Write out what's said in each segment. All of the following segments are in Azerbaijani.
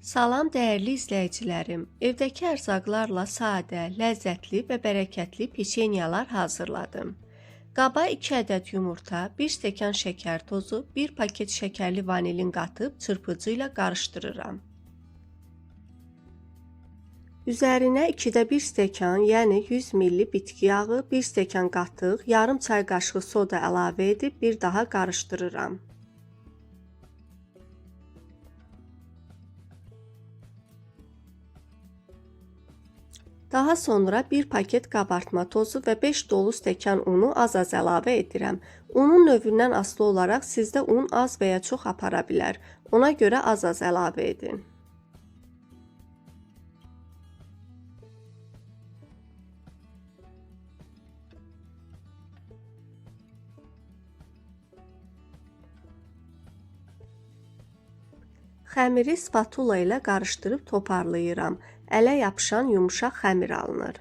Salam dəyərli izləyicilərim. Evdəki ərzaqlarla sadə, ləzzətli və bərəkətli peçenyalar hazırladım. Qaba 2 ədəd yumurta, 1 stəkan şəkər tozu, 1 paket şəkərli vanilin qatıb çırpıcı ilə qarışdırıram. Üzərinə 2də 1 stəkan, yəni 100 ml bitki yağı, 1 stəkan qatıq, yarım çay qaşığı soda əlavə edib bir daha qarışdırıram. Daha sonra 1 paket qabartma tozu və 5 dolu stəkan unu az-az əlavə edirəm. Unun növündən asılı olaraq sizdə un az və ya çox apara bilər. Ona görə az-az əlavə edin. Xəmiri spatula ilə qarışdırıb toparlayıram. Ələ yapışan yumuşaq xəmir alınır.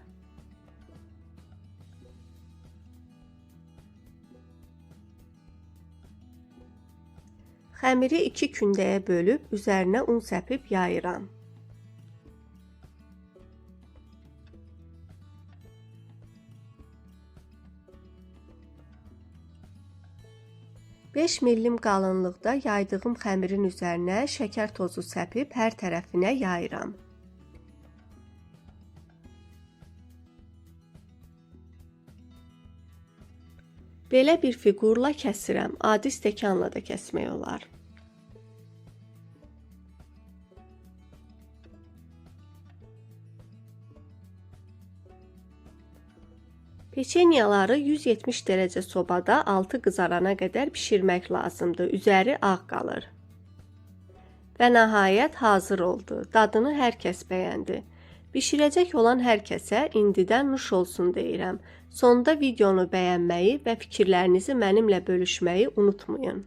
Xəmiri 2 kündəyə bölüb üzərinə un səpib yayıram. Beş millim qalınlıqda yaydığım xəmirin üzərinə şəkər tozu səpib hər tərəfinə yayıram. Belə bir fiqurla kəsirəm. Adi stəkanla da kəsmək olar. Peçenyaları 170 dərəcə sobada altı qızarana qədər bişirmək lazımdır. Üzəri ağ qalır. Və nəhayət hazır oldu. Dadını hər kəs bəyəndi. Bişirəcək olan hər kəsə indidən nuş olsun deyirəm. Sonda videonu bəyənməyi və fikirlərinizi mənimlə bölüşməyi unutmayın.